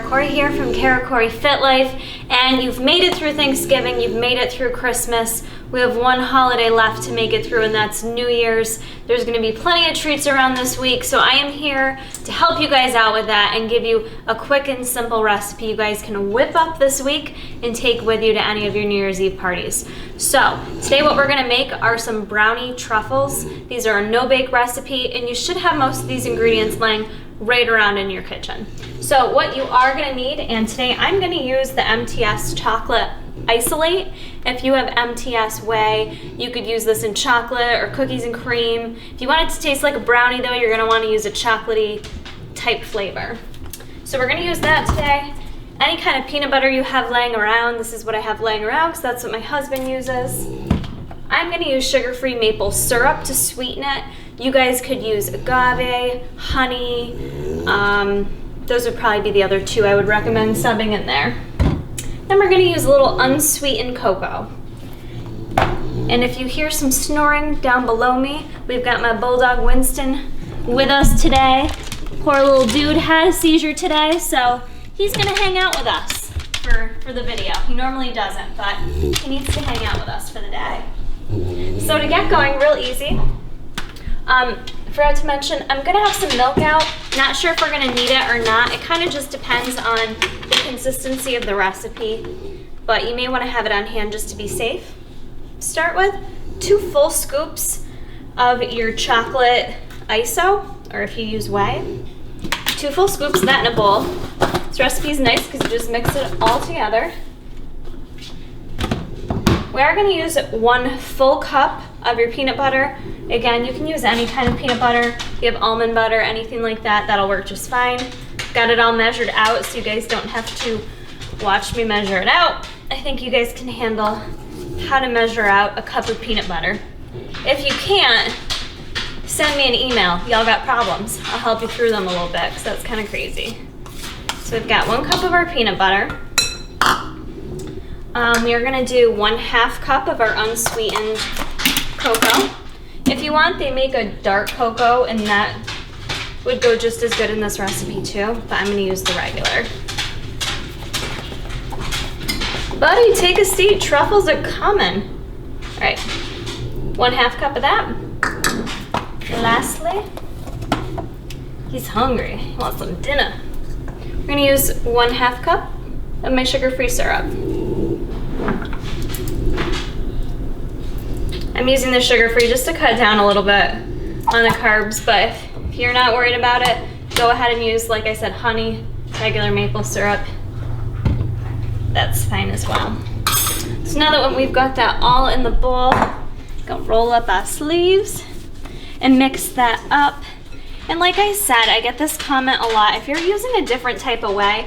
Corey here from Corey Fit Life, and you've made it through Thanksgiving, you've made it through Christmas. We have one holiday left to make it through, and that's New Year's. There's gonna be plenty of treats around this week, so I am here to help you guys out with that and give you a quick and simple recipe you guys can whip up this week and take with you to any of your New Year's Eve parties. So today what we're gonna make are some brownie truffles. These are a no-bake recipe, and you should have most of these ingredients lying right around in your kitchen. So what you are gonna need, and today I'm gonna use the MTS Chocolate Isolate. If you have MTS Whey, you could use this in chocolate or cookies and cream. If you want it to taste like a brownie though, you're gonna wanna use a chocolatey type flavor. So we're gonna use that today. Any kind of peanut butter you have laying around, this is what I have laying around because that's what my husband uses. I'm gonna use sugar-free maple syrup to sweeten it. You guys could use agave, honey. Those would probably be the other two I would recommend subbing in there. Then we're gonna use a little unsweetened cocoa. And if you hear some snoring down below me, we've got my bulldog Winston with us today. Poor little dude had a seizure today, so he's gonna hang out with us for the video. He normally doesn't, but he needs to hang out with us for the day. So to get going real easy, forgot to mention, I'm gonna have some milk out. Not sure if we're gonna need it or not. It kind of just depends on the consistency of the recipe, but you may wanna have it on hand just to be safe. Start with 2 full scoops of your chocolate iso, or if you use whey, 2 full scoops of that in a bowl. This recipe is nice because you just mix it all together. We are gonna use 1 full cup of your peanut butter. Again, you can use any kind of peanut butter. If you have almond butter, anything like that, that'll work just fine. Got it all measured out so you guys don't have to watch me measure it out. I think you guys can handle how to measure out a cup of peanut butter. If you can't, send me an email. Y'all got problems. I'll help you through them a little bit because that's kind of crazy. So we've got 1 cup of our peanut butter. We are gonna do 1/2 cup of our unsweetened cocoa. If you want, they make a dark cocoa and that would go just as good in this recipe too, but I'm gonna use the regular. Buddy, take a seat, truffles are coming. All right, 1/2 cup of that. Lastly, he's hungry, he wants some dinner. We're gonna use 1/2 cup of my sugar-free syrup. I'm using the sugar-free just to cut down a little bit on the carbs, but if you're not worried about it, go ahead and use, like I said, honey, regular maple syrup. That's fine as well. So now that we've got that all in the bowl, gonna roll up our sleeves and mix that up. And like I said, I get this comment a lot. If you're using a different type of whey,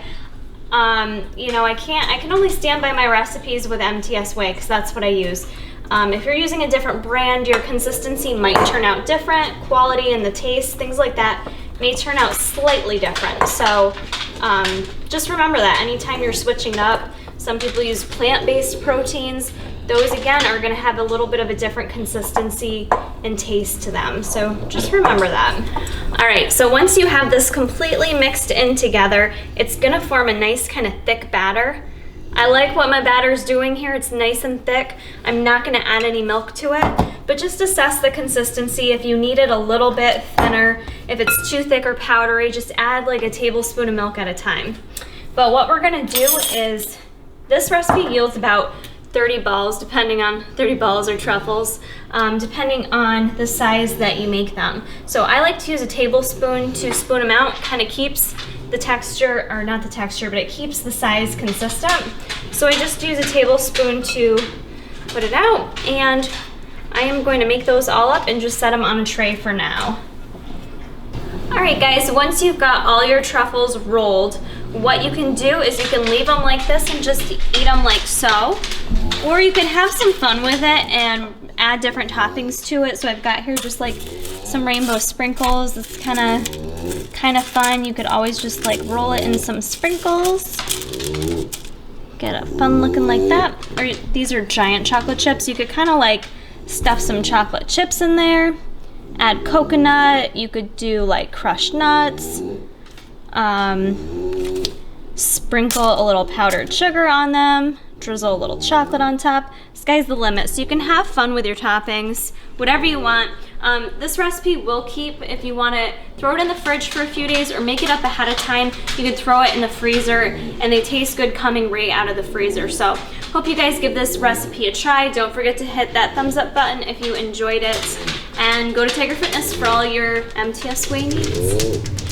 you know, I can only stand by my recipes with MTS Whey because that's what I use. If you're using a different brand, your consistency might turn out different. Quality and the taste, things like that may turn out slightly different. So just remember that anytime you're switching up. Some people use plant-based proteins. Those again are gonna have a little bit of a different consistency and taste to them. So just remember that. All right, so once you have this completely mixed in together, it's gonna form a nice kind of thick batter. I like what my batter is doing here. It's nice and thick. I'm not gonna add any milk to it, but just assess the consistency. If you need it a little bit thinner, if it's too thick or powdery, just add like a tablespoon of milk at a time. But what we're gonna do is, this recipe yields about 30 balls, depending on 30 balls or truffles, depending on the size that you make them. So I like to use a tablespoon to spoon them out. Kind of keeps the texture, or not the texture, but it keeps the size consistent. So I just use a tablespoon to put it out, and I am going to make those all up and just set them on a tray for now. All right guys, once you've got all your truffles rolled, what you can do is you can leave them like this and just eat them like so, or you can have some fun with it and add different toppings to it. So I've got here just like some rainbow sprinkles. It's kind of fun. You could always just like roll it in some sprinkles. Get it fun looking like that. Or these are giant chocolate chips. You could kind of like stuff some chocolate chips in there. Add coconut. You could do like crushed nuts. Sprinkle a little powdered sugar on them, drizzle a little chocolate on top. Sky's the limit, so you can have fun with your toppings, whatever you want. This recipe will keep if you want to throw it in the fridge for a few days or make it up ahead of time. You can throw it in the freezer and they taste good coming right out of the freezer. So hope you guys give this recipe a try. Don't forget to hit that thumbs up button if you enjoyed it, and go to Tiger Fitness for all your MTS Whey needs.